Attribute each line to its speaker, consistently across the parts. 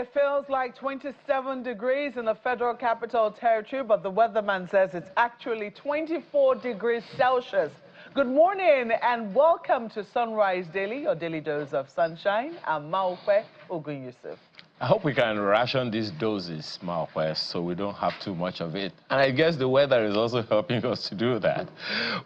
Speaker 1: It feels like 27 degrees in the Federal Capital Territory, but the weatherman says it's actually 24 degrees Celsius. Good morning and welcome to Sunrise Daily, your daily dose of sunshine. I'm Maokwe Ogun Yusuf.
Speaker 2: I hope we can ration these doses, Maokwe, so we don't have too much of it. And I guess the weather is also helping us to do that.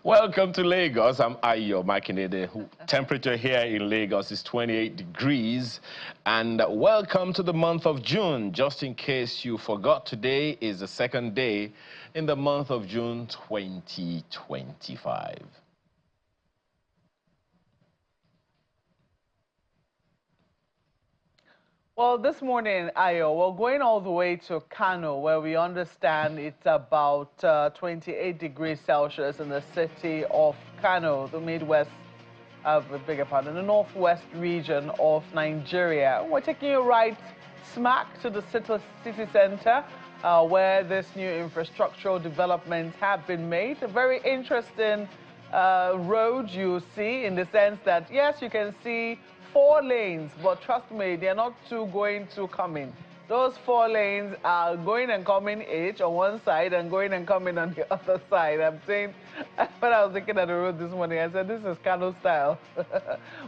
Speaker 2: Welcome to Lagos. I'm Ayo Makinede. Temperature here in Lagos is 28 degrees. And welcome to the month of June. Just in case you forgot, today is the second day in the month of June 2025.
Speaker 1: Well, this morning, Ayo, we're going all the way to Kano, where we understand it's about 28 degrees Celsius in the city of Kano, the Midwest, beg your pardon, the northwest region of Nigeria. We're taking you right smack to the city center, where this new infrastructural developments have been made. A very interesting road you see, in the sense that, yes, you can see 4 lanes, but trust me, they're not two going, two coming. Those 4 lanes are going and coming each on one side and going and coming on the other side. I'm saying, when I was looking at the road this morning, I said, this is Kano style.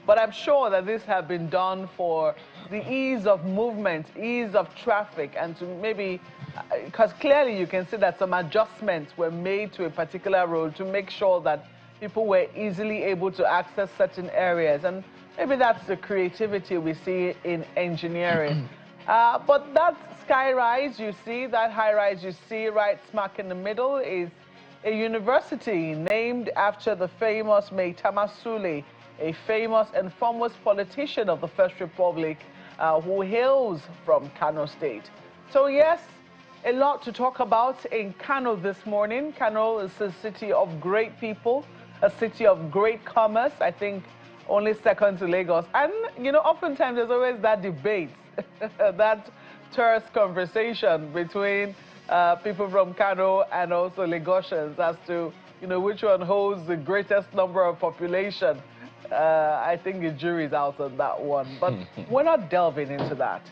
Speaker 1: But I'm sure that this has been done for the ease of movement, ease of traffic, and to maybe, because clearly you can see that some adjustments were made to a particular road to make sure that people were easily able to access certain areas. And maybe that's the creativity we see in engineering. But that skyrise you see, that high-rise you see right smack in the middle, is a university named after the famous Maitama Sule, a famous and foremost politician of the First Republic who hails from Kano State. So yes, a lot to talk about in Kano this morning. Kano is a city of great people, a city of great commerce, I think only second to Lagos. And, you know, oftentimes there's always that debate, that terse conversation between people from Kano and also Lagosians as to, you know, which one holds the greatest number of population. I think the jury's out on that one. But we're not delving into that.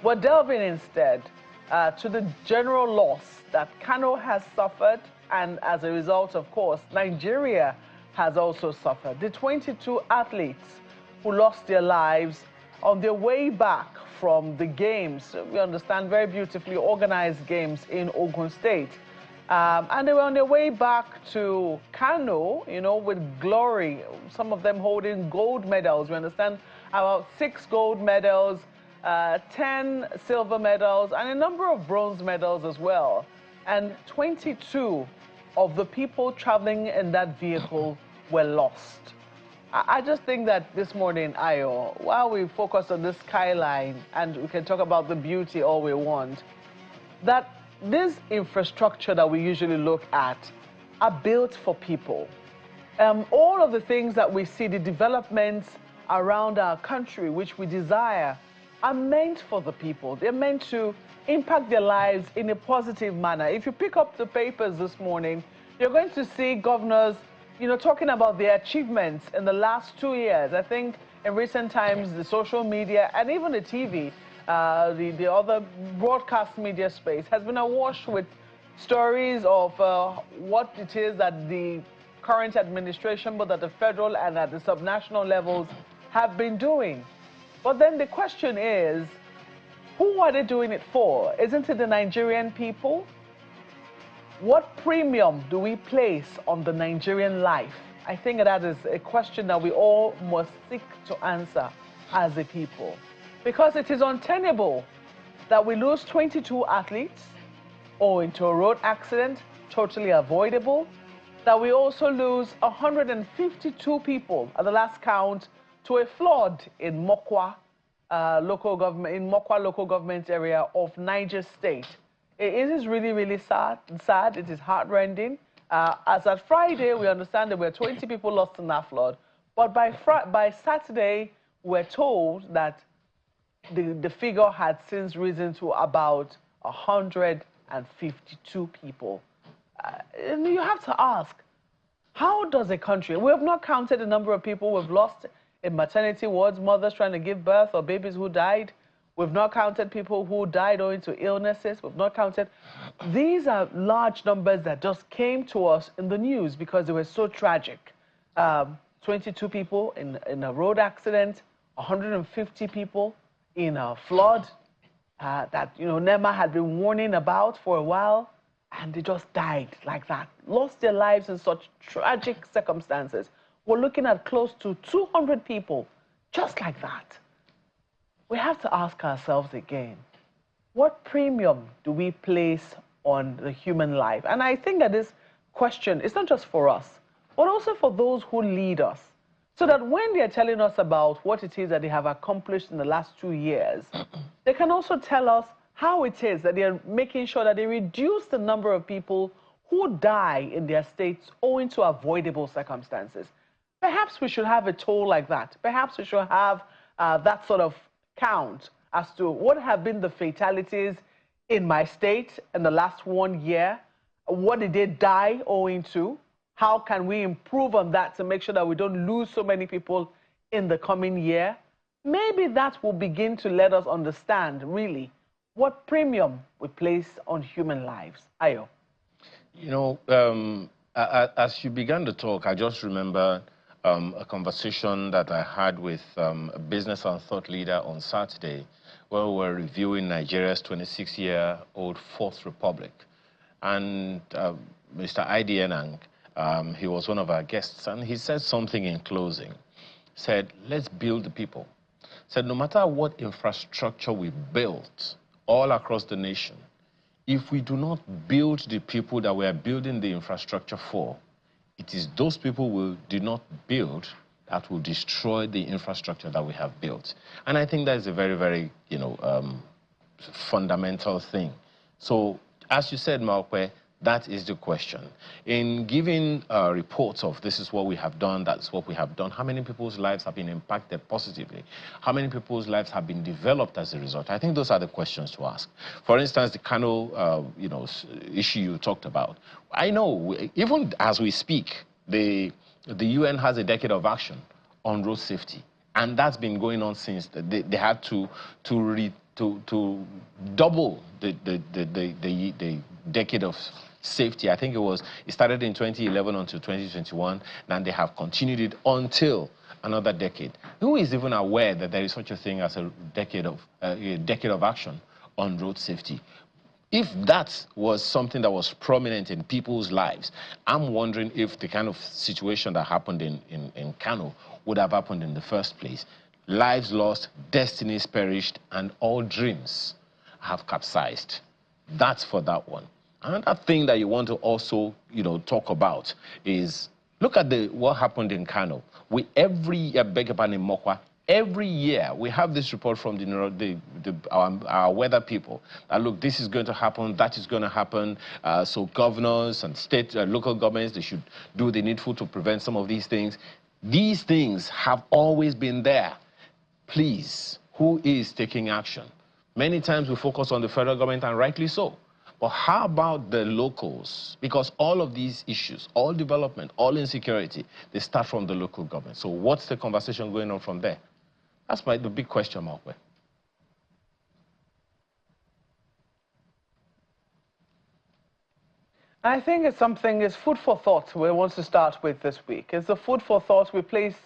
Speaker 1: We're delving instead to the general loss that Kano has suffered, and as a result, of course, Nigeria has also suffered. The 22 athletes who lost their lives on their way back from the games, we understand very beautifully organized games in Ogun State. And they were on their way back to Kano, you know, with glory, some of them holding gold medals. We understand about 6 gold medals, 10 silver medals, and a number of bronze medals as well. And 22 of the people traveling in that vehicle were lost. I just think that this morning, Ayo, while we focus on the skyline and we can talk about the beauty all we want, that this infrastructure that we usually look at are built for people. All of the things that we see, the developments around our country, which we desire, are meant for the people. They're meant to impact their lives in a positive manner. If you pick up the papers this morning, you're going to see governors, you know, talking about their achievements in the last 2 years. I think in recent times, the social media and even the TV, the other broadcast media space has been awash with stories of what it is that the current administration, both at the federal and at the subnational levels, have been doing. But then the question is, who are they doing it for? Isn't it the Nigerian people? What premium do we place on the Nigerian life? I think that is a question that we all must seek to answer as a people. Because it is untenable that we lose 22 athletes owing to a road accident, totally avoidable, that we also lose 152 people at the last count to a flood in Mokwa local government area of Niger State. It is really, really sad. It is heartrending. As at Friday, we understand there were 20 people lost in that flood. But by Saturday, we're told that the figure had since risen to about 152 people. And you have to ask, how does a country, we have not counted the number of people we've lost in maternity wards, mothers trying to give birth or babies who died. We've not counted people who died owing to illnesses. We've not counted. These are large numbers that just came to us in the news because they were so tragic. 22 people in a road accident, 150 people in a flood that, you know, NEMA had been warning about for a while, and they just died like that, lost their lives in such tragic circumstances. We're looking at close to 200 people just like that. We have to ask ourselves again, what premium do we place on the human life? And I think that this question is not just for us, but also for those who lead us, so that when they're telling us about what it is that they have accomplished in the last 2 years, they can also tell us how it is that they're making sure that they reduce the number of people who die in their states owing to avoidable circumstances. Perhaps we should have a toll like that. Perhaps we should have that sort of count as to what have been the fatalities in my state in the last 1 year. What did they die owing to? How can we improve on that to make sure that we don't lose so many people in the coming year? Maybe that will begin to let us understand, really, what premium we place on human lives. Ayo.
Speaker 2: You know, as you began to talk, I just remember a conversation that I had with a business and thought leader on Saturday, where we were reviewing Nigeria's 26-year-old Fourth Republic. And Mr. Idienang, he was one of our guests, and he said something in closing. Said, let's build the people. Said, no matter what infrastructure we built all across the nation, if we do not build the people that we are building the infrastructure for, it is those people we do not build that will destroy the infrastructure that we have built. And I think that is a very, very, you know, fundamental thing. So, as you said, Maokwe, that is the question. In giving reports of this is what we have done, that's what we have done, how many people's lives have been impacted positively? How many people's lives have been developed as a result? I think those are the questions to ask. For instance, the Kano, you know, issue you talked about. I know, even as we speak, the UN has a decade of action on road safety, and that's been going on since they had to double the decade of safety. I think it started in 2011 until 2021, and they have continued it until another decade. Who is even aware that there is such a thing as a decade of action on road safety? If that was something that was prominent in people's lives, I'm wondering if the kind of situation that happened in Kano would have happened in the first place. Lives lost, destinies perished, and all dreams have capsized. That's for that one. Another thing that you want to also, you know, talk about is, look at what happened in Kano. Every year we have this report from our weather people that, look, this is going to happen, that is going to happen. So governors and state, local governments, they should do the needful to prevent some of these things. These things have always been there. Please, who is taking action? Many times we focus on the federal government, and rightly so. But how about the locals? Because all of these issues, all development, all insecurity, they start from the local government. So what's the conversation going on from there? That's the big question mark.
Speaker 1: I think it's food for thought we want to start with this week. It's the food for thought we place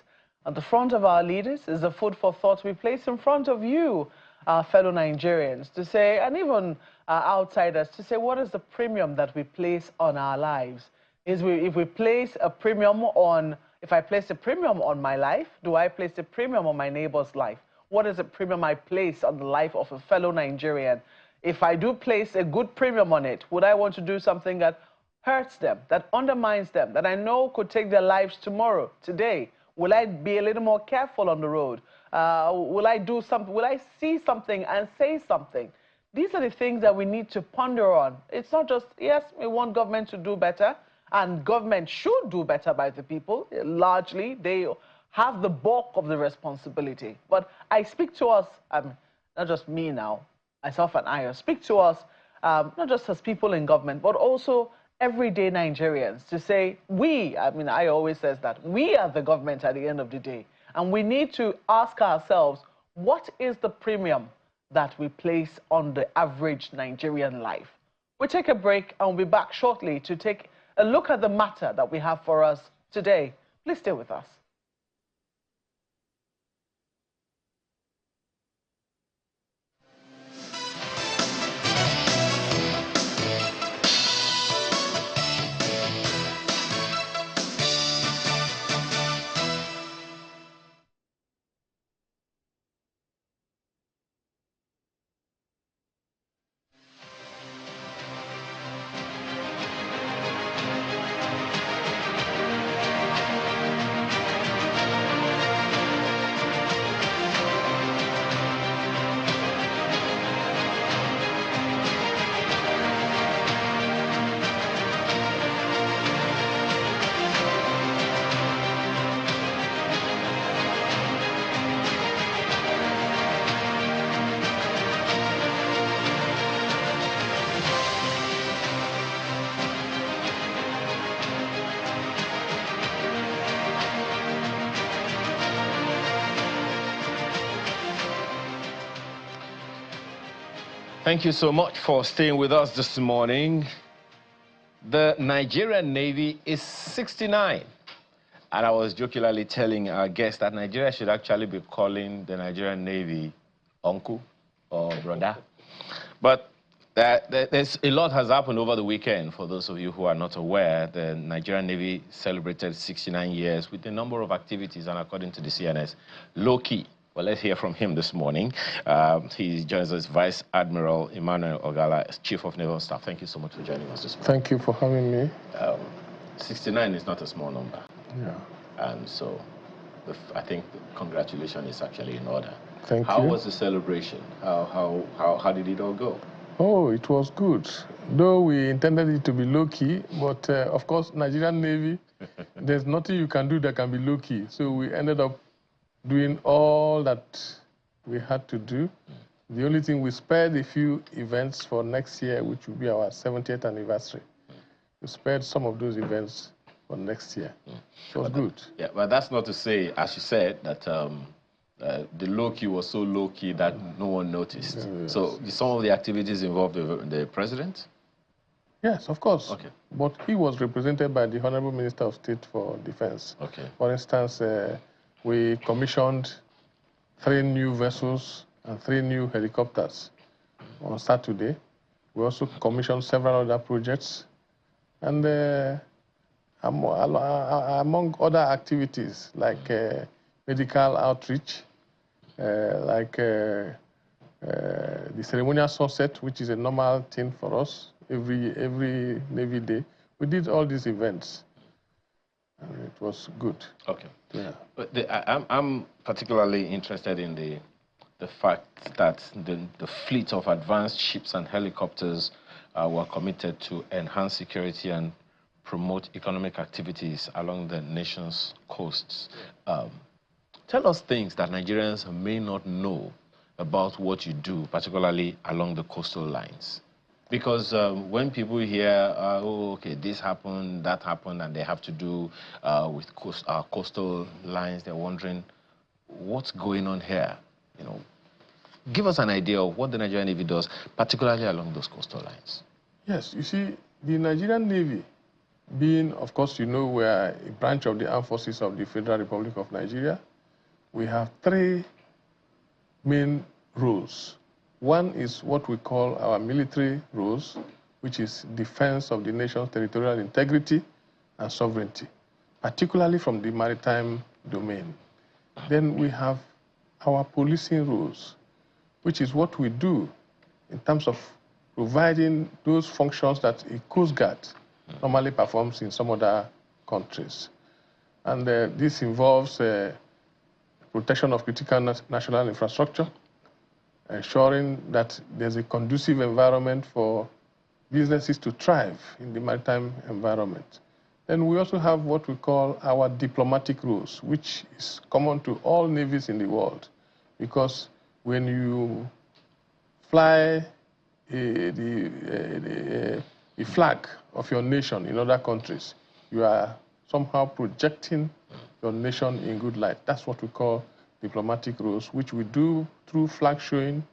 Speaker 1: at the front of our leaders. It's the food for thought we place in front of you, our fellow Nigerians, to say, and even outsiders, to say, what is the premium that we place on our lives? If we place a premium on, if I place a premium on my life, do I place a premium on my neighbor's life? What is the premium I place on the life of a fellow Nigerian? If I do place a good premium on it, would I want to do something that hurts them, that undermines them, that I know could take their lives tomorrow, today? Will I be a little more careful on the road? Will I do something? Will I see something and say something? These are the things that we need to ponder on. It's not just, yes, we want government to do better, and government should do better by the people. Largely, they have the bulk of the responsibility. But I speak to us, not just me now, myself and I speak to us, not just as people in government, but also everyday Nigerians, to say, I always says that we are the government at the end of the day, and we need to ask ourselves, what is the premium that we place on the average Nigerian life. We'll take a break and we'll be back shortly to take a look at the matter that we have for us today. Please stay with us.
Speaker 2: Thank you so much for staying with us this morning. The Nigerian Navy is 69. And I was jokingly telling our guests that Nigeria should actually be calling the Nigerian Navy uncle or brother. But there's a lot has happened over the weekend. For those of you who are not aware, the Nigerian Navy celebrated 69 years with a number of activities, and according to the CNS, low-key. Well, let's hear from him this morning. He joins us, Vice Admiral Emmanuel Ogalla, Chief of Naval Staff. Thank you so much for joining us this morning.
Speaker 3: Thank you for having me.
Speaker 2: 69 is not a small number.
Speaker 3: Yeah.
Speaker 2: And so I think the congratulations is actually in order.
Speaker 3: Thank you.
Speaker 2: How was the celebration? How did it all go?
Speaker 3: Oh, it was good. Though we intended it to be low-key, but of course, Nigerian Navy, there's nothing you can do that can be low-key. So we ended up doing all that we had to do. The only thing, we spared a few events for next year, which will be our 70th anniversary. We spared some of those events for next year. So it was good.
Speaker 2: Yeah, but that's not to say, as you said, that the low-key was so low-key that no one noticed.
Speaker 3: Yes.
Speaker 2: So some of the activities involved the president?
Speaker 3: Yes, of course.
Speaker 2: Okay.
Speaker 3: But he was represented by the Honorable Minister of State for Defense.
Speaker 2: Okay.
Speaker 3: For instance, we commissioned 3 new vessels and 3 new helicopters on Saturday. We also commissioned several other projects. And among other activities, like medical outreach, like the ceremonial sunset, which is a normal thing for us every Navy Day. We did all these events, and it was good.
Speaker 2: Okay.
Speaker 3: Yeah.
Speaker 2: But I'm particularly interested in the fact that the fleet of advanced ships and helicopters were committed to enhance security and promote economic activities along the nation's coasts. Tell us things that Nigerians may not know about what you do, particularly along the coastal lines. Because when people hear, oh, okay, this happened, that happened, and they have to do with coastal lines, they're wondering, what's going on here? You know, give us an idea of what the Nigerian Navy does, particularly along those coastal lines.
Speaker 3: Yes, you see, the Nigerian Navy, being, of course, you know, we are a branch of the Armed Forces of the Federal Republic of Nigeria. We have 3 main roles. One is what we call our military roles, which is defense of the nation's territorial integrity and sovereignty, particularly from the maritime domain. Then we have our policing roles, which is what we do in terms of providing those functions that a Coast Guard normally performs in some other countries. And this involves protection of critical national infrastructure, ensuring that there's a conducive environment for businesses to thrive in the maritime environment. Then we also have what we call our diplomatic roles, which is common to all navies in the world. Because when you fly the flag of your nation in other countries, you are somehow projecting your nation in good light. That's what we call diplomatic roles, which we do through flag showing,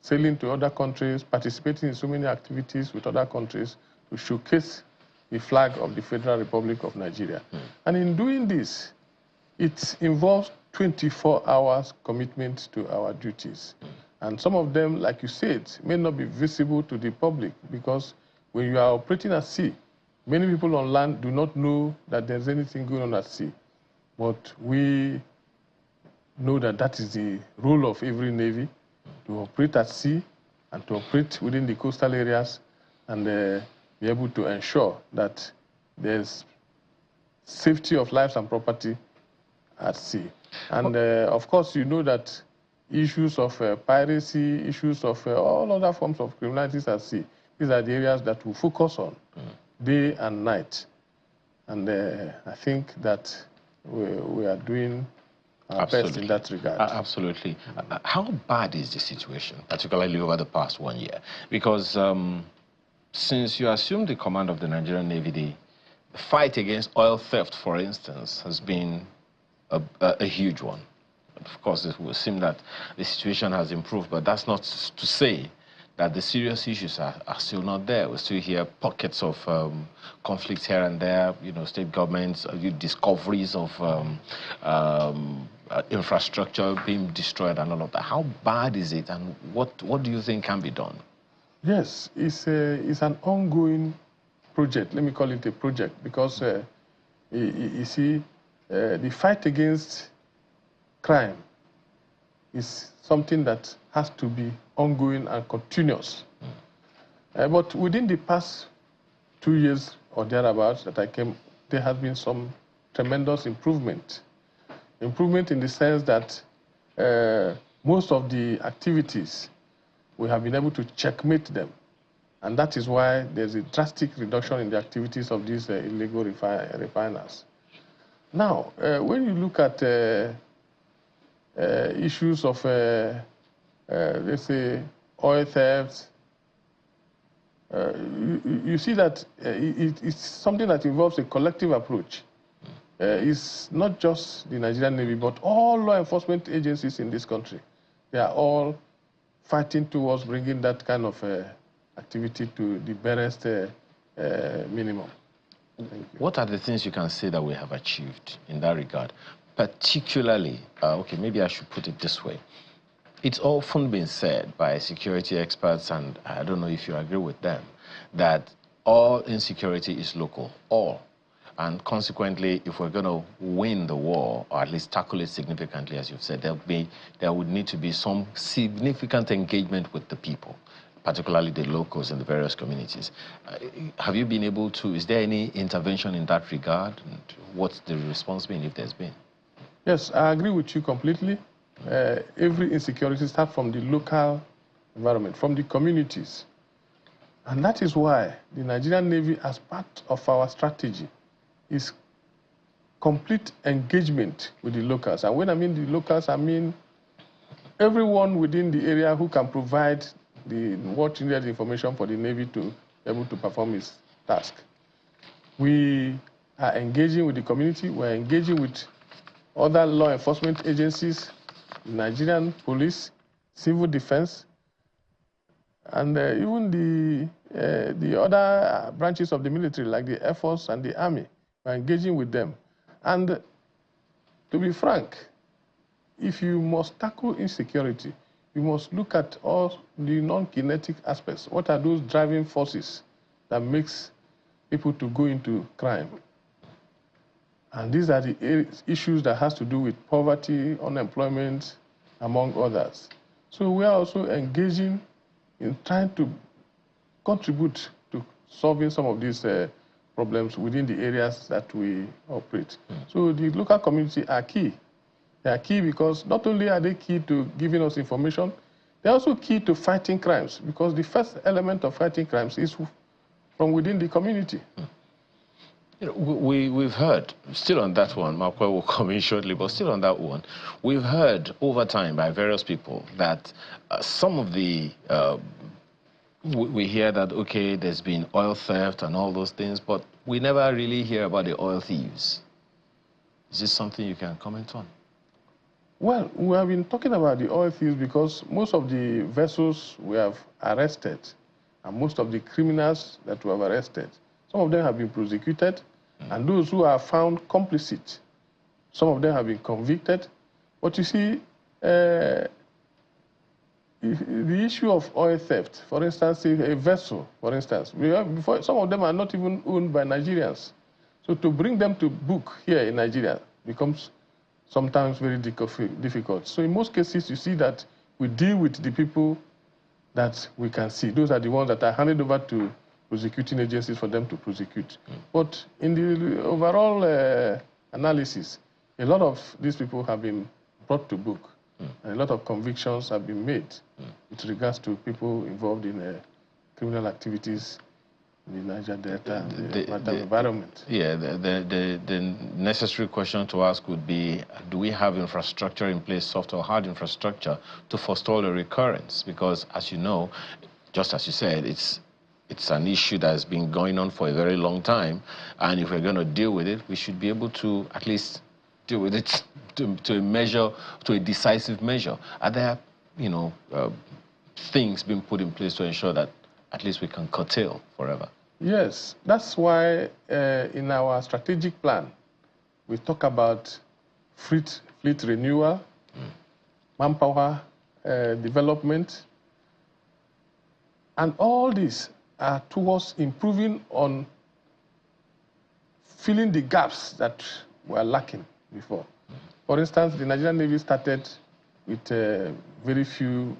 Speaker 3: sailing to other countries, participating in so many activities with other countries to showcase the flag of the Federal Republic of Nigeria. And in doing this, it involves 24 hours commitment to our duties. And some of them, like you said, may not be visible to the public because when you are operating at sea, many people on land do not know that there's anything going on at sea. But we know that that is the role of every Navy, to operate at sea and to operate within the coastal areas and be able to ensure that there's safety of lives and property at sea. And of course, you know that issues of piracy, issues of all other forms of criminalities at sea, these are the areas that we focus on day and night. And I think that we are doing our best in that regard.
Speaker 2: Absolutely. How bad is the situation, particularly over the past 1 year? Because since you assumed the command of the Nigerian Navy, the fight against oil theft, for instance, has been a huge one. Of course, it will seem that the situation has improved, but that's not to say that the serious issues are still not there. We still hear pockets of conflicts here and there, you know, state governments, discoveries of infrastructure being destroyed and all of that. How bad is it, and what do you think can be done?
Speaker 3: Yes, it's an ongoing project. Let me call it a project because, you see, the fight against crime is something that has to be ongoing and continuous. But within the past 2 years or thereabouts that I came, there has been some tremendous improvement. Improvement in the sense that most of the activities, we have been able to checkmate them. And that is why there's a drastic reduction in the activities of these illegal refiners. Now, when you look at issues of, let's say, oil theft, you see that it's something that involves a collective approach. It's not just the Nigerian Navy, but all law enforcement agencies in this country. They are all fighting towards bringing that kind of activity to the barest minimum.
Speaker 2: What are the things you can say that we have achieved in that regard? Particularly, okay, maybe I should put it this way. It's often been said by security experts, and I don't know if you agree with them, that all insecurity is local, all. And consequently, if we're going to win the war, or at least tackle it significantly, as you've said, there would need to be some significant engagement with the people, particularly the locals in the various communities. Have you been able to, is there any intervention in that regard? And what's the response been, if there's been?
Speaker 3: Yes, I agree with you completely. Every insecurity starts from the local environment, from the communities. And that is why the Nigerian Navy, as part of our strategy, is complete engagement with the locals. And when I mean the locals, I mean everyone within the area who can provide the much needed information for the Navy to be able to perform its task. We are engaging with the community, we're engaging with other law enforcement agencies, Nigerian police, civil defense, and even the other branches of the military, like the Air Force and the Army. We're engaging with them. And to be frank, if you must tackle insecurity, you must look at all the non-kinetic aspects. What are those driving forces that makes people to go into crime? And these are the issues that has to do with poverty, unemployment, among others. So we are also engaging in trying to contribute to solving some of these problems within the areas that we operate. So the local community are key. They are key because not only are they key to giving us information, they're also key to fighting crimes, because the first element of fighting crimes is from within the community.
Speaker 2: You know, we've heard, still on that one, Marco will come in shortly, but still on that one, we've heard over time by various people that some of the, we hear that, okay, there's been oil theft and all those things, but we never really hear about the oil thieves. Is this something you can comment on?
Speaker 3: Well, we have been talking about the oil thieves because most of the vessels we have arrested and most of the criminals that we have arrested, some of them have been prosecuted, and those who are found complicit, some of them have been convicted. But you see, the issue of oil theft, for instance, a vessel, for instance, some of them are not even owned by Nigerians. So to bring them to book here in Nigeria becomes sometimes very difficult. So in most cases, you see that we deal with the people that we can see. Those are the ones that are handed over to prosecuting agencies for them to prosecute. But in the overall analysis, a lot of these people have been brought to book, and a lot of convictions have been made with regards to people involved in criminal activities in the Niger Delta, the environment.
Speaker 2: Yeah, the necessary question to ask would be, do we have infrastructure in place, soft or hard infrastructure, to forestall a recurrence? Because, as you know, just as you said, it's an issue that has been going on for a very long time, and if we're going to deal with it, we should be able to at least deal with it to a decisive measure. Are there, things being put in place to ensure that at least we can curtail forever?
Speaker 3: Yes, that's why in our strategic plan, we talk about fleet renewal, manpower development, and all these are towards improving on filling the gaps that were lacking before. For instance, the Nigerian Navy started with very few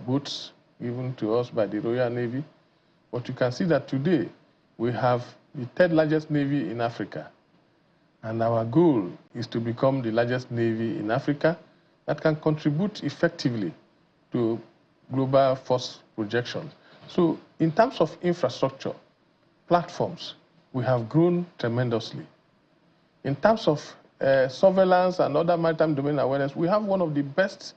Speaker 3: boats given to us by the Royal Navy. But you can see that today we have the third largest navy in Africa. And our goal is to become the largest navy in Africa that can contribute effectively to global force projection. So in terms of infrastructure, platforms, we have grown tremendously. In terms of surveillance and other maritime domain awareness, we have one of the best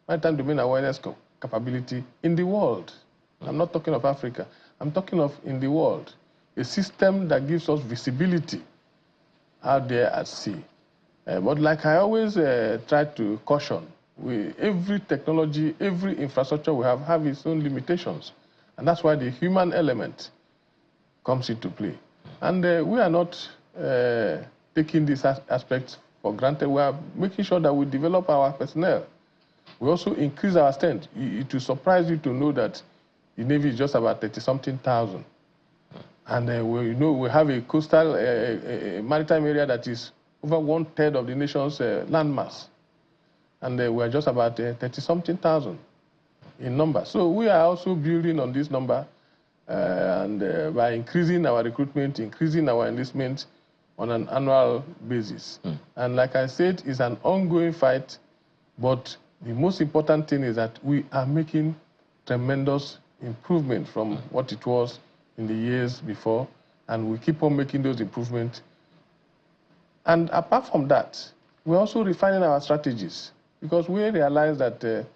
Speaker 3: maritime domain awareness capability in the world. I'm not talking of Africa. I'm talking of in the world, a system that gives us visibility out there at sea. But like I always try to caution, every technology, every infrastructure we have its own limitations. And that's why the human element comes into play. And we are not taking these aspects for granted. We are making sure that we develop our personnel. We also increase our strength. It will surprise you to know that the Navy is just about 30-something thousand. And we have a coastal maritime area that is over 1/3 of the nation's landmass. And we are just about 30-something thousand in number. So we are also building on this number and by increasing our recruitment, increasing our enlistment on an annual basis. And like I said, it's an ongoing fight, but the most important thing is that we are making tremendous improvement from what it was in the years before, and we keep on making those improvements. And apart from that, we're also refining our strategies, because we realize that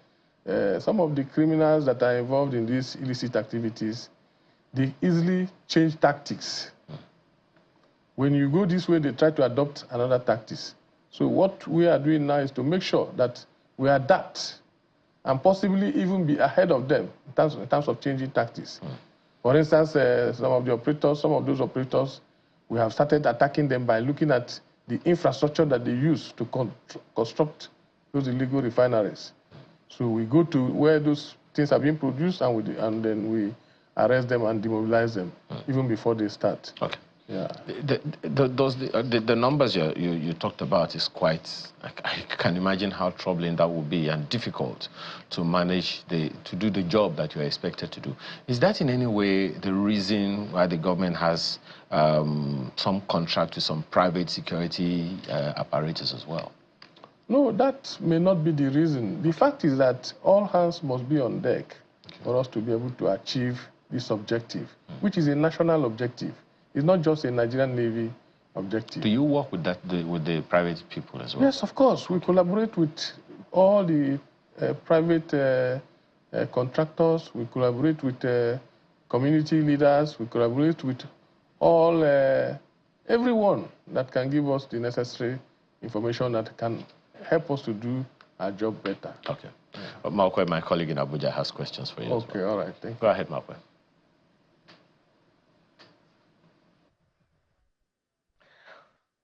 Speaker 3: some of the criminals that are involved in these illicit activities, they easily change tactics. When you go this way, they try to adopt another tactics. So what we are doing now is to make sure that we adapt and possibly even be ahead of them in terms of changing tactics. For instance, some of those operators, we have started attacking them by looking at the infrastructure that they use to construct those illegal refineries. So we go to where those things are being produced, and then we arrest them and demobilize them even before they start. Okay. Yeah.
Speaker 2: The numbers you talked about is quite, I can imagine how troubling that would be and difficult to manage, to do the job that you're expected to do. Is that in any way the reason why the government has some contract with some private security apparatus as well?
Speaker 3: No, that may not be the reason. The fact is that all hands must be on deck for us to be able to achieve this objective, which is a national objective. It's not just a Nigerian Navy objective.
Speaker 2: Do you work with with the private people as well?
Speaker 3: Yes, of course. We collaborate with all the private contractors. We collaborate with community leaders. We collaborate with all everyone that can give us the necessary information that can help us to do our job better.
Speaker 2: Okay. Malcolm, my colleague in Abuja, has questions for you.
Speaker 3: Okay, all right. Thank you.
Speaker 2: Go ahead, Malcolm.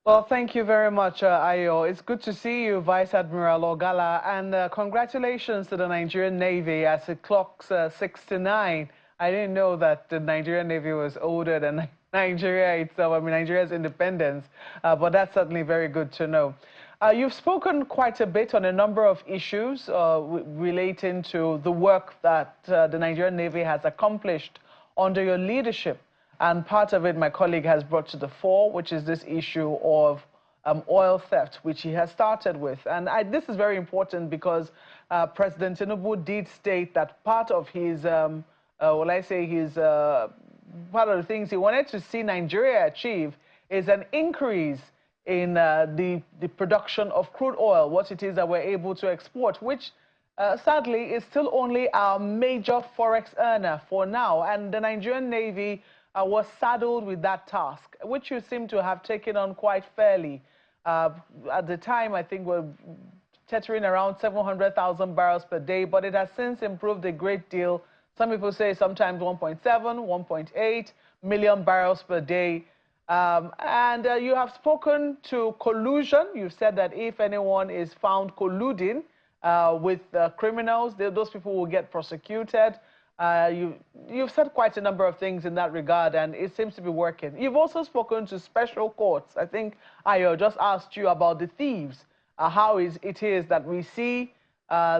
Speaker 1: Well, thank you very much, Ayo. It's good to see you, Vice Admiral Ogalla, and congratulations to the Nigerian Navy as it clocks 69. I didn't know that the Nigerian Navy was older than Nigeria itself, I mean, Nigeria's independence, but that's certainly very good to know. You've spoken quite a bit on a number of issues relating to the work that the Nigerian Navy has accomplished under your leadership. And part of it my colleague has brought to the fore, which is this issue of oil theft, which he has started with. And this is very important because President Tinubu did state that part of his, part of the things he wanted to see Nigeria achieve is an increase in the production of crude oil, what it is that we're able to export, which sadly is still only our major forex earner for now. And the Nigerian Navy was saddled with that task, which you seem to have taken on quite fairly. At the time, I think we're teetering around 700,000 barrels per day, but it has since improved a great deal. Some people say sometimes 1.7, 1.8 million barrels per day. You have spoken to collusion. You've said that if anyone is found colluding with criminals, those people will get prosecuted. You've said quite a number of things in that regard, and it seems to be working. You've also spoken to special courts. I think Ayo just asked you about the thieves, how it is that we see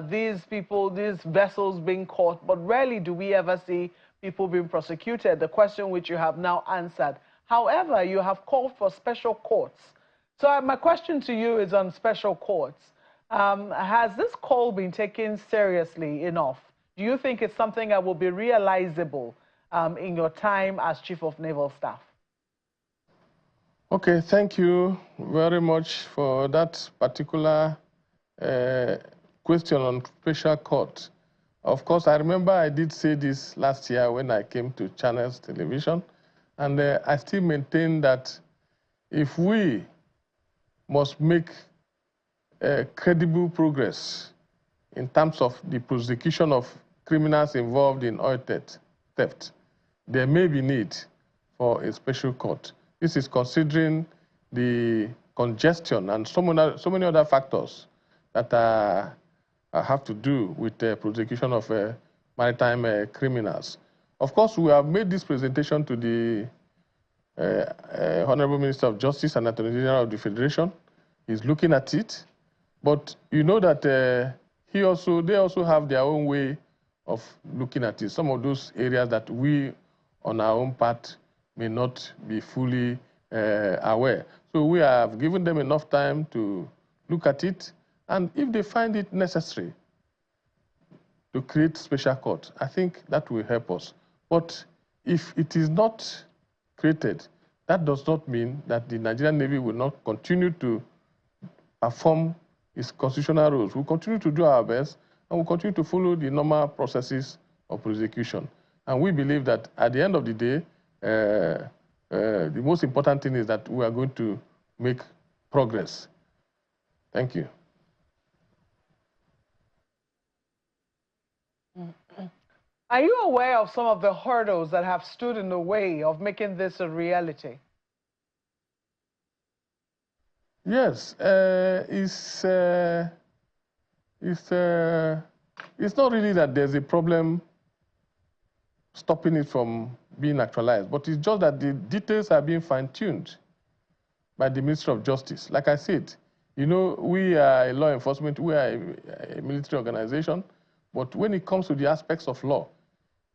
Speaker 1: these people, these vessels being caught, but rarely do we ever see people being prosecuted, the question which you have now answered. However, you have called for special courts. So my question to you is on special courts. Has this call been taken seriously enough? Do you think it's something that will be realizable in your time as Chief of Naval Staff?
Speaker 3: Okay, thank you very much for that particular question on special court. Of course, I remember I did say this last year when I came to Channels Television, and I still maintain that if we must make credible progress in terms of the prosecution of criminals involved in oil theft, there may be need for a special court. This is considering the congestion and so many other factors that have to do with the prosecution of maritime criminals. Of course, we have made this presentation to the Honorable Minister of Justice and Attorney General of the Federation. He's looking at it, but you know that they also have their own way of looking at it. Some of those areas that we, on our own part, may not be fully aware. So we have given them enough time to look at it, and if they find it necessary to create special court, I think that will help us. But if it is not created, that does not mean that the Nigerian Navy will not continue to perform its constitutional roles. We'll continue to do our best, and we'll continue to follow the normal processes of prosecution. And we believe that at the end of the day, the most important thing is that we are going to make progress. Thank you.
Speaker 1: Are you aware of some of the hurdles that have stood in the way of making this a reality?
Speaker 3: Yes, it's not really that there's a problem stopping it from being actualized, but it's just that the details are being fine-tuned by the Ministry of Justice. Like I said, you know, we are a law enforcement, we are a military organization, but when it comes to the aspects of law,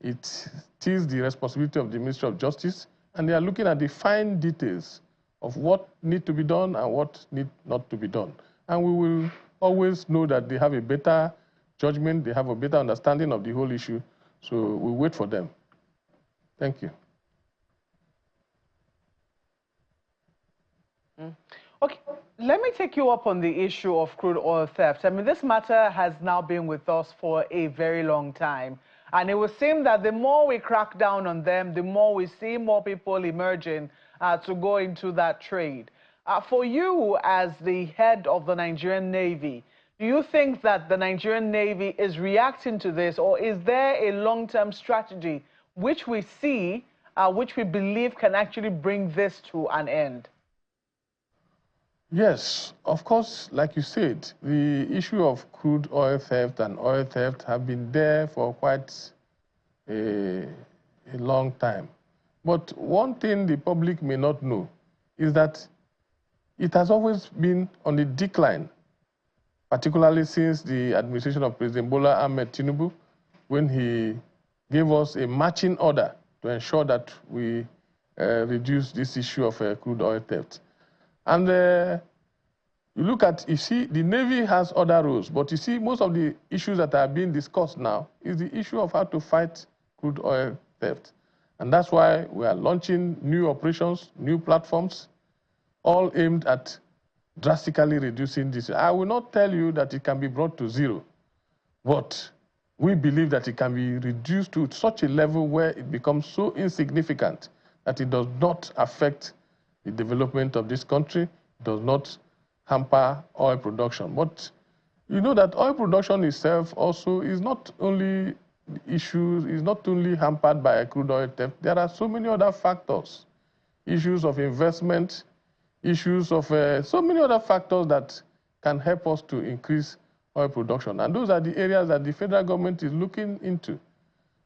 Speaker 3: it is the responsibility of the Ministry of Justice, and they are looking at the fine details of what need to be done and what need not to be done. And we will always know that they have a better judgment, they have a better understanding of the whole issue, so we'll wait for them. Thank you.
Speaker 1: Okay, let me take you up on the issue of crude oil theft. I mean, this matter has now been with us for a very long time. And it would seem that the more we crack down on them, the more we see more people emerging to go into that trade. For you, as the head of the Nigerian Navy, Do you think that the Nigerian Navy is reacting to this, or is there a long-term strategy which we see, which we believe can actually bring this to an end?
Speaker 3: Yes, of course, like you said, the issue of crude oil theft and oil theft have been there for quite a long time. But one thing the public may not know is that it has always been on the decline, particularly since the administration of President Bola Ahmed Tinubu, when he gave us a marching order to ensure that we reduce this issue of crude oil theft. And you look at, you see, the Navy has other roles, but you see, most of the issues that are being discussed now is the issue of how to fight crude oil theft. And that's why we are launching new operations, new platforms, all aimed at drastically reducing this. I will not tell you that it can be brought to zero, but we believe that it can be reduced to such a level where it becomes so insignificant that it does not affect the development of this country, does not hamper oil production. But you know that oil production itself also is not only issues, is not only hampered by crude oil theft. There are so many other factors, issues of investment, issues of so many other factors that can help us to increase oil production. And those are the areas that the federal government is looking into.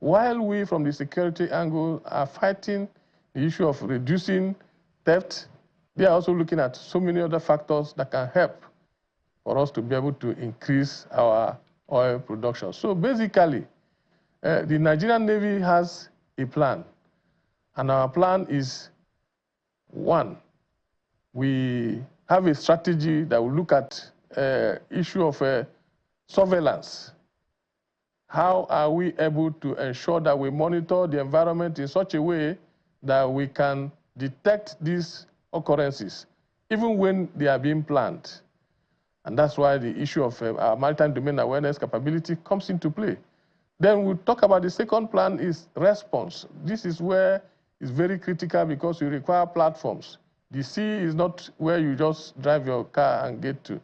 Speaker 3: While we, from the security angle, are fighting the issue of reducing theft, they are also looking at so many other factors that can help for us to be able to increase our oil production. So basically, the Nigerian Navy has a plan. And our plan is, one, we have a strategy that will look at issue of surveillance. How are we able to ensure that we monitor the environment in such a way that we can detect these occurrences, even when they are being planned? And that's why the issue of our maritime domain awareness capability comes into play. Then we'll talk about the second plan is response. This is where it's very critical because you require platforms. The sea is not where you just drive your car and get to.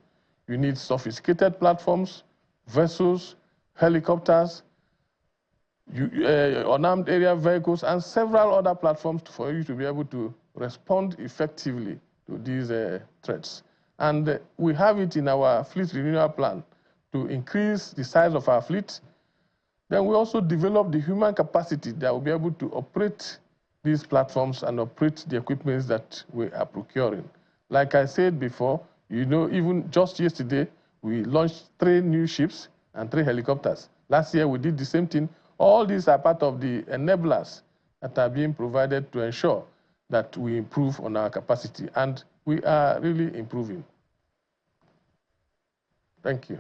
Speaker 3: You need sophisticated platforms, vessels, helicopters, unarmed area vehicles, and several other platforms for you to be able to respond effectively to these threats. And we have it in our fleet renewal plan to increase the size of our fleet. Then we also develop the human capacity that will be able to operate these platforms and operate the equipment that we are procuring. Like I said before, you know, even just yesterday, we launched 3 new ships and 3 helicopters. Last year, we did the same thing. All these are part of the enablers that are being provided to ensure that we improve on our capacity. And we are really improving. Thank you.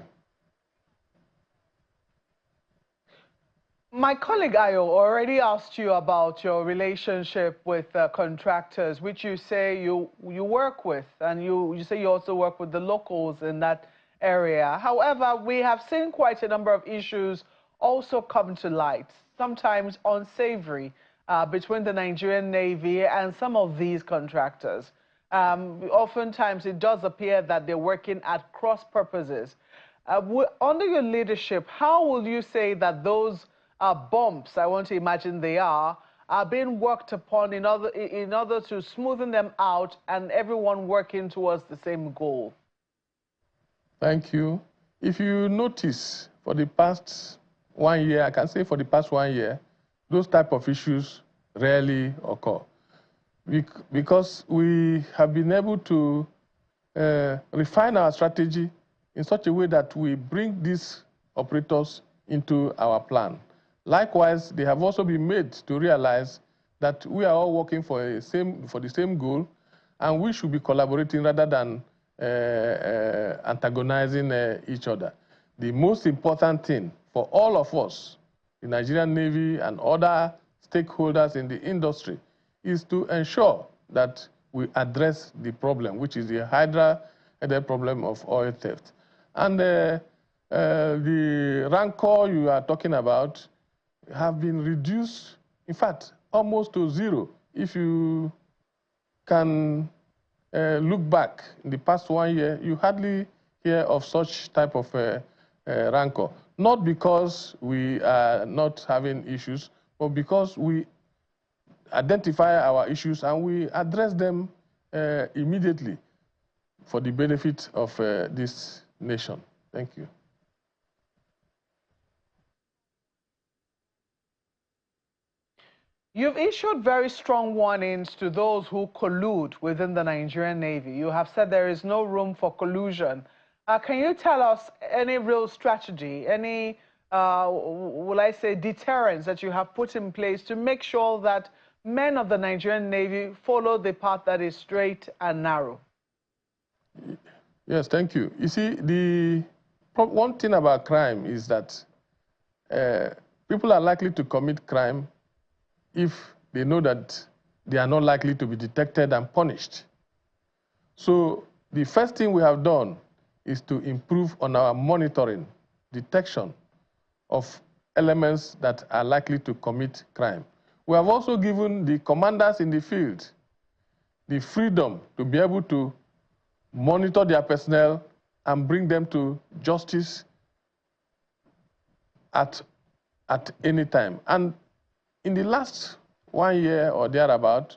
Speaker 1: My colleague Ayo already asked you about your relationship with contractors, which you say you work with, and you say you also work with the locals in that area. However, we have seen quite a number of issues also come to light, sometimes unsavory, between the Nigerian Navy and some of these contractors. Oftentimes, it does appear that they're working at cross purposes. Under your leadership, how will you say that those bumps, I want to imagine they are being worked upon in order to smoothen them out and everyone working towards the same goal?
Speaker 3: Thank you. If you notice, for the past 1 year, I can say for the past 1 year, those type of issues rarely occur. Because we have been able to refine our strategy in such a way that we bring these operators into our plan. Likewise, they have also been made to realize that we are all working for the same goal, and we should be collaborating rather than antagonizing each other. The most important thing for all of us, the Nigerian Navy and other stakeholders in the industry, is to ensure that we address the problem, which is the Hydra-headed problem of oil theft. And the rancor you are talking about have been reduced, in fact, almost to zero. If you can look back in the past 1 year, you hardly hear of such type of rancor. Not because we are not having issues, but because we identify our issues and we address them immediately for the benefit of this nation. Thank you.
Speaker 1: You've issued very strong warnings to those who collude within the Nigerian Navy. You have said there is no room for collusion. Can you tell us any real strategy, any, will I say, deterrence that you have put in place to make sure that men of the Nigerian Navy follow the path that is straight and narrow?
Speaker 3: Yes, thank you. You see, the one thing about crime is that people are likely to commit crime if they know that they are not likely to be detected and punished. So the first thing we have done is to improve on our monitoring, detection of elements that are likely to commit crime. We have also given the commanders in the field the freedom to be able to monitor their personnel and bring them to justice at any time. And in the last 1 year or thereabout,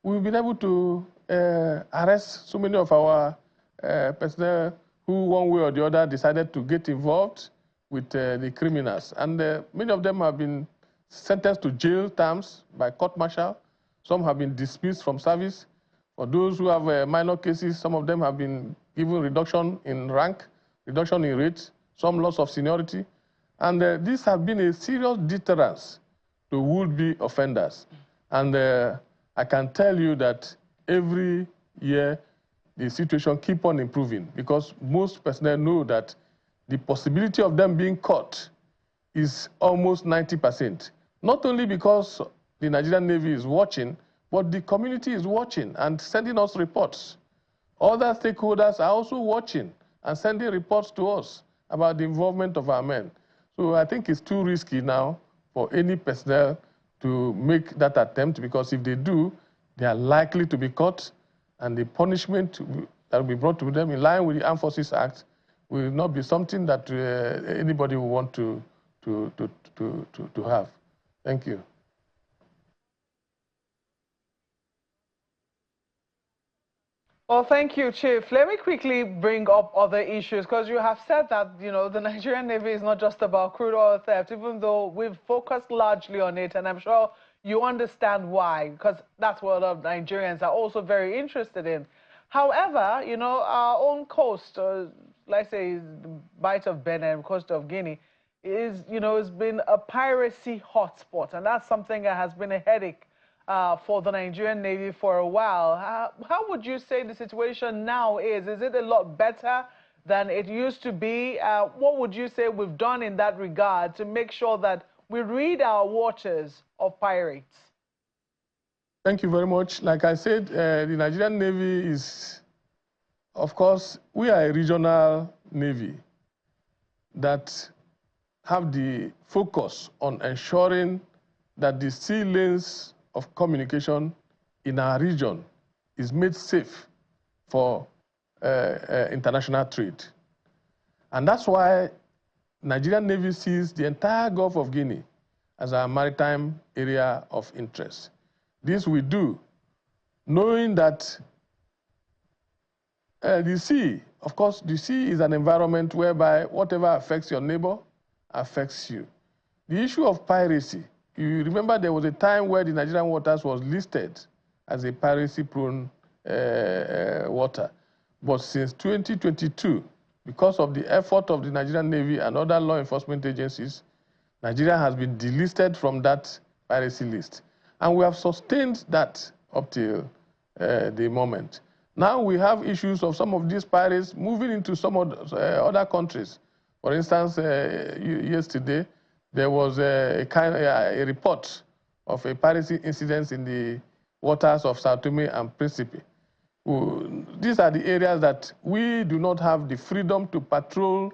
Speaker 3: we've been able to arrest so many of our personnel who, one way or the other, decided to get involved with the criminals. And many of them have been sentenced to jail terms by court-martial. Some have been dismissed from service. For those who have minor cases, some of them have been given reduction in rank, reduction in rates, some loss of seniority. And this has been a serious deterrence to would-be offenders. And I can tell you that every year the situation keeps on improving because most personnel know that the possibility of them being caught is almost 90%. Not only because the Nigerian Navy is watching, but the community is watching and sending us reports. Other stakeholders are also watching and sending reports to us about the involvement of our men. So I think it's too risky now for any personnel to make that attempt, because if they do, they are likely to be caught, and the punishment that will be brought to them in line with the Armed Forces Act will not be something that anybody will want to have. Thank you.
Speaker 1: Well, thank you, Chief. Let me quickly bring up other issues, because you have said that, you know, the Nigerian Navy is not just about crude oil theft, even though we've focused largely on it, and I'm sure you understand why, because that's what a lot of Nigerians are also very interested in. However, you know, our own coast, let's say the Bight of Benin, coast of Guinea, is, you know, has been a piracy hotspot, and that's something that has been a headache for the Nigerian Navy for a while. How would you say the situation now is? Is it a lot better than it used to be? What would you say we've done in that regard to make sure that we rid our waters of pirates?
Speaker 3: Thank you very much. Like I said, the Nigerian Navy is, of course, we are a regional Navy that have the focus on ensuring that the sea lanes of communication in our region is made safe for international trade. And that's why Nigerian Navy sees the entire Gulf of Guinea as our maritime area of interest. This we do knowing that the sea, of course, the sea is an environment whereby whatever affects your neighbor affects you. The issue of piracy, you remember there was a time where the Nigerian waters was listed as a piracy-prone water. But since 2022, because of the effort of the Nigerian Navy and other law enforcement agencies, Nigeria has been delisted from that piracy list. And we have sustained that up till the moment. Now we have issues of some of these pirates moving into some of other countries. For instance, yesterday, there was a report of a piracy incident in the waters of Sao Tome and Principe. These are the areas that we do not have the freedom to patrol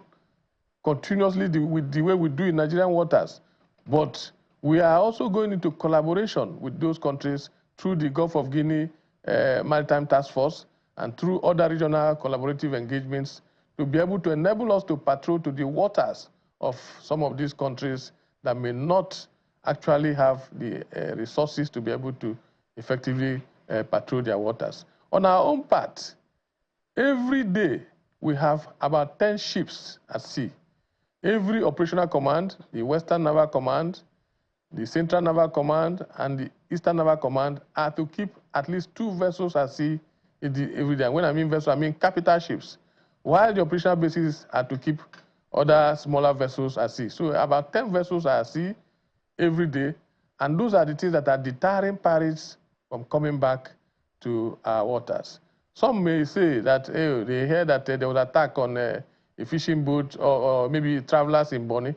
Speaker 3: continuously with the way we do in Nigerian waters. But we are also going into collaboration with those countries through the Gulf of Guinea Maritime Task Force and through other regional collaborative engagements to be able to enable us to patrol to the waters of some of these countries that may not actually have the resources to be able to effectively patrol their waters. On our own part, every day we have about 10 ships at sea. Every operational command, the Western Naval Command, the Central Naval Command, and the Eastern Naval Command are to keep at least 2 vessels at sea every day. When I mean vessels, I mean capital ships, while the operational bases are to keep other smaller vessels at sea. So about 10 vessels are at sea every day, and those are the things that are deterring pirates from coming back to our waters. Some may say that they heard that there was an attack on a fishing boat or maybe travelers in Bonny.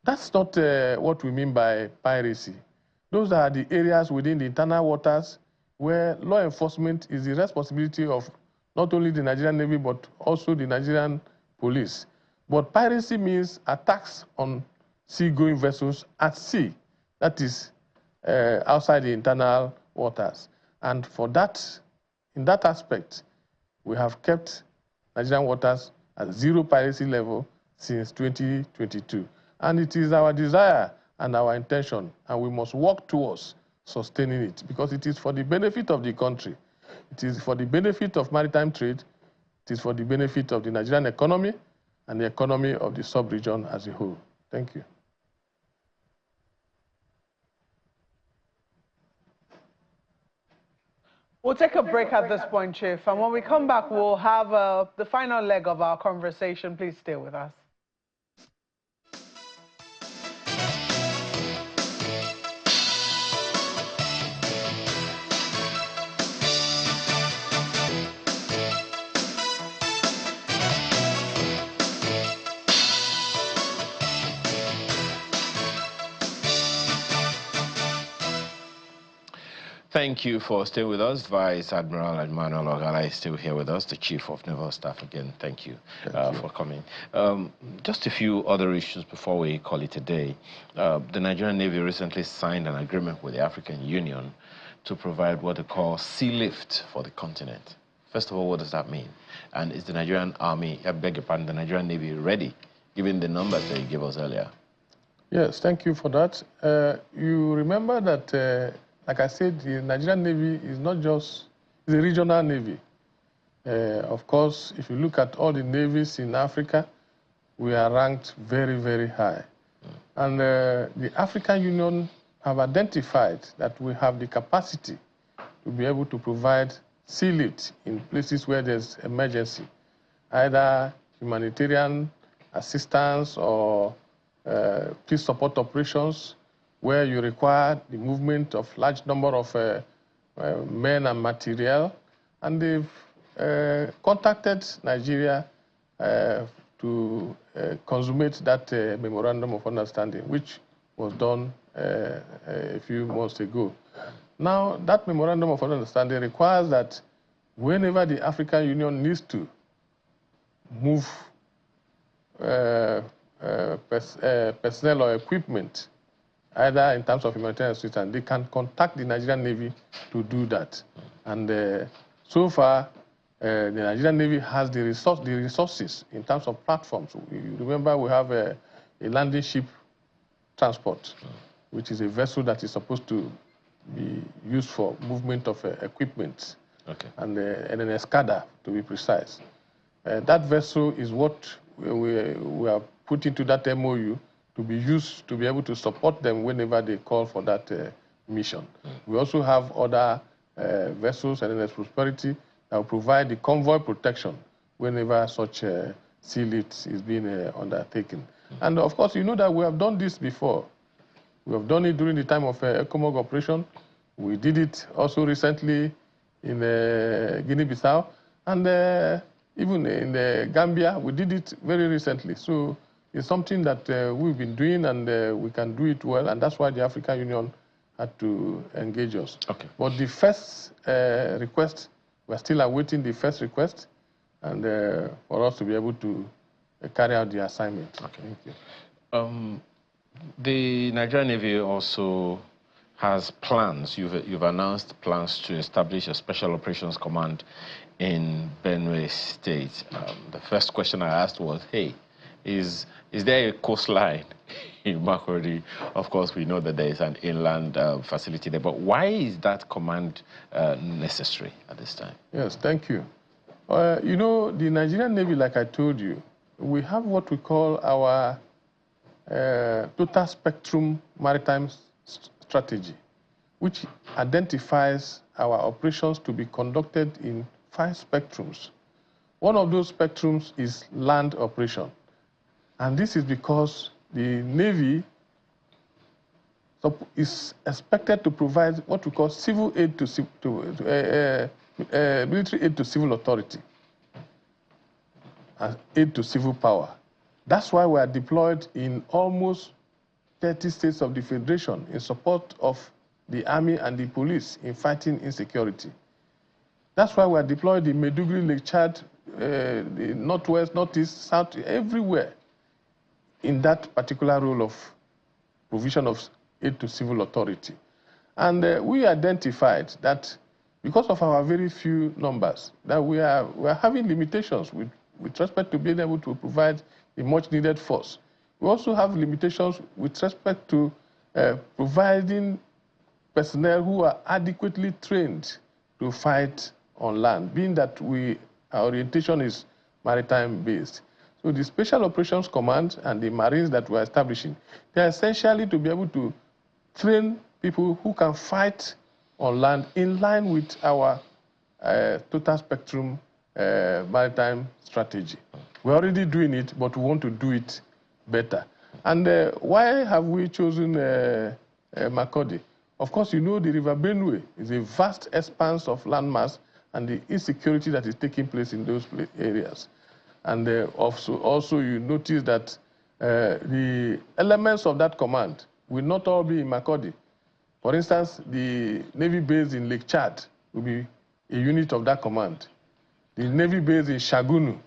Speaker 3: That's not what we mean by piracy. Those are the areas within the internal waters where law enforcement is the responsibility of not only the Nigerian Navy, but also the Nigerian police. But piracy means attacks on seagoing vessels at sea, that is outside the internal waters. And for that, in that aspect, we have kept Nigerian waters at 0 piracy level since 2022. And it is our desire and our intention, and we must work towards sustaining it, because it is for the benefit of the country. It is for the benefit of maritime trade. It is for the benefit of the Nigerian economy and the economy of the sub-region as a whole. Thank you.
Speaker 1: We'll take a break at this point, Chief, and when we come back, we'll have the final leg of our conversation. Please stay with us.
Speaker 2: Thank you for staying with us. Vice Admiral Emmanuel Ogalla is still here with us, the Chief of Naval Staff. Again, thank you for coming. Just a few other issues before we call it a day. The Nigerian Navy recently signed an agreement with the African Union to provide what they call sea lift for the continent. First of all, what does that mean? And is the Nigerian Army, I beg your pardon, the Nigerian Navy ready, given the numbers that you gave us earlier?
Speaker 3: Yes, thank you for that. You remember that like I said, the Nigerian Navy is not just, it's a regional navy. Of course, if you look at all the navies in Africa, we are ranked very, very high. And the African Union have identified that we have the capacity to be able to provide sea lift in places where there's emergency, either humanitarian assistance or peace support operations, where you require the movement of large number of men and material. And they've contacted Nigeria to consummate that memorandum of understanding, which was done a few months ago. Now, that memorandum of understanding requires that whenever the African Union needs to move personnel or equipment, either in terms of humanitarian assistance, they can contact the Nigerian Navy to do that. And so far, the Nigerian Navy has the resources in terms of platforms. You remember we have a landing ship transport, which is a vessel that is supposed to be used for movement of equipment, and an escada, to be precise. That vessel is what we have put into that MOU to be used to be able to support them whenever they call for that mission. We also have other vessels and NS Prosperity that will provide the convoy protection whenever such sea lift is being undertaken. And of course, you know that we have done this before. We have done it during the time of ECOMOG operation. We did it also recently in Guinea-Bissau, and even in Gambia, we did it very recently. So it's something that we've been doing, and we can do it well, and that's why the African Union had to engage us. But the first request, we're still awaiting the first request, and for us to be able to carry out the assignment. Thank you.
Speaker 2: The Nigerian Navy also has plans. You've announced plans to establish a special operations command in Benue State. The first question I asked was, hey, is there a coastline in Makurdi? Of course, we know that there is an inland facility there, but why is that command necessary at this time?
Speaker 3: Yes, thank you. You know, the Nigerian Navy, like I told you, we have what we call our total spectrum maritime strategy, which identifies our operations to be conducted in 5 spectrums. One of those spectrums is land operation. And this is because the Navy is expected to provide what we call civil aid to military aid to civil authority, and aid to civil power. That's why we are deployed in almost 30 states of the Federation in support of the Army and the police in fighting insecurity. That's why we are deployed in Maiduguri, Lake Chad, the Northwest, Northeast, South, everywhere in that particular role of provision of aid to civil authority. And we identified that because of our very few numbers, that we are having limitations with respect to being able to provide the much needed force. We also have limitations with respect to providing personnel who are adequately trained to fight on land, being that our orientation is maritime based. So the Special Operations Command and the Marines that we're establishing, they're essentially to be able to train people who can fight on land in line with our total spectrum maritime strategy. We're already doing it, but we want to do it better. And why have we chosen Makurdi? Of course, you know the River Benue is a vast expanse of landmass and the insecurity that is taking place in those areas. And also you notice that the elements of that command will not all be in Makurdi. For instance, the Navy base in Lake Chad will be a unit of that command. The Navy base in Shagunu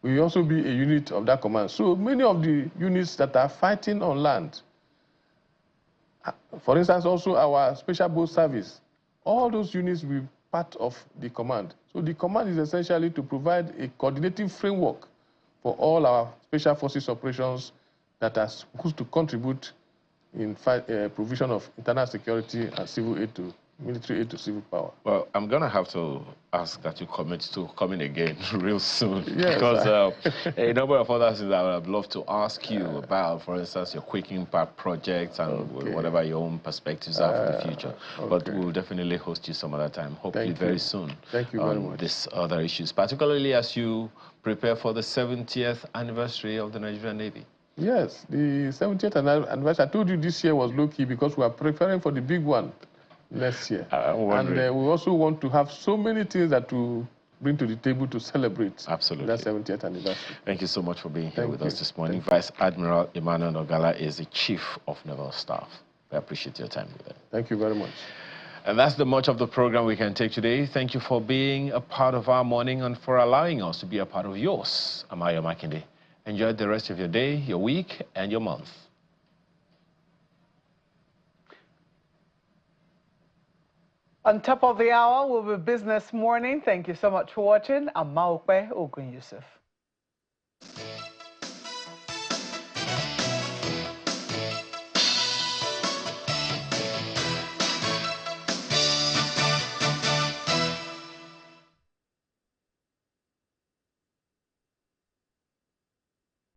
Speaker 3: will also be a unit of that command. So many of the units that are fighting on land, for instance, also our Special Boat Service, all those units will be part of the command. So the command is essentially to provide a coordinating framework for all our special forces operations that are supposed to contribute in provision of internal security and civil aid to military aid to civil power.
Speaker 2: Well, I'm going to have to ask that you commit to coming again real soon.
Speaker 3: Yes,
Speaker 2: because a number of other things I would have loved to ask you about, for instance, your quick impact projects and whatever your own perspectives are for the future. But we'll definitely host you some other time, hopefully very soon.
Speaker 3: Thank you very much.
Speaker 2: These other issues, particularly as you prepare for the 70th anniversary of the Nigerian Navy.
Speaker 3: Yes, the 70th anniversary. I told you this year was low-key because we are preparing for the big one next year. And we also want to have so many things that to bring to the table to celebrate that 70th anniversary.
Speaker 2: Thank you so much for being here with us this morning. Vice Admiral Emmanuel Ogalla is the Chief of Naval Staff. I appreciate your time with us.
Speaker 3: Thank you very much.
Speaker 2: And that's the much of the program we can take today. Thank you for being a part of our morning and for allowing us to be a part of yours. I'm Ayo Makinde. Enjoy the rest of your day, your week, and your month.
Speaker 1: On top of the hour will be Business Morning. Thank you so much for watching. I'm Maokwe Ogun Yusuf.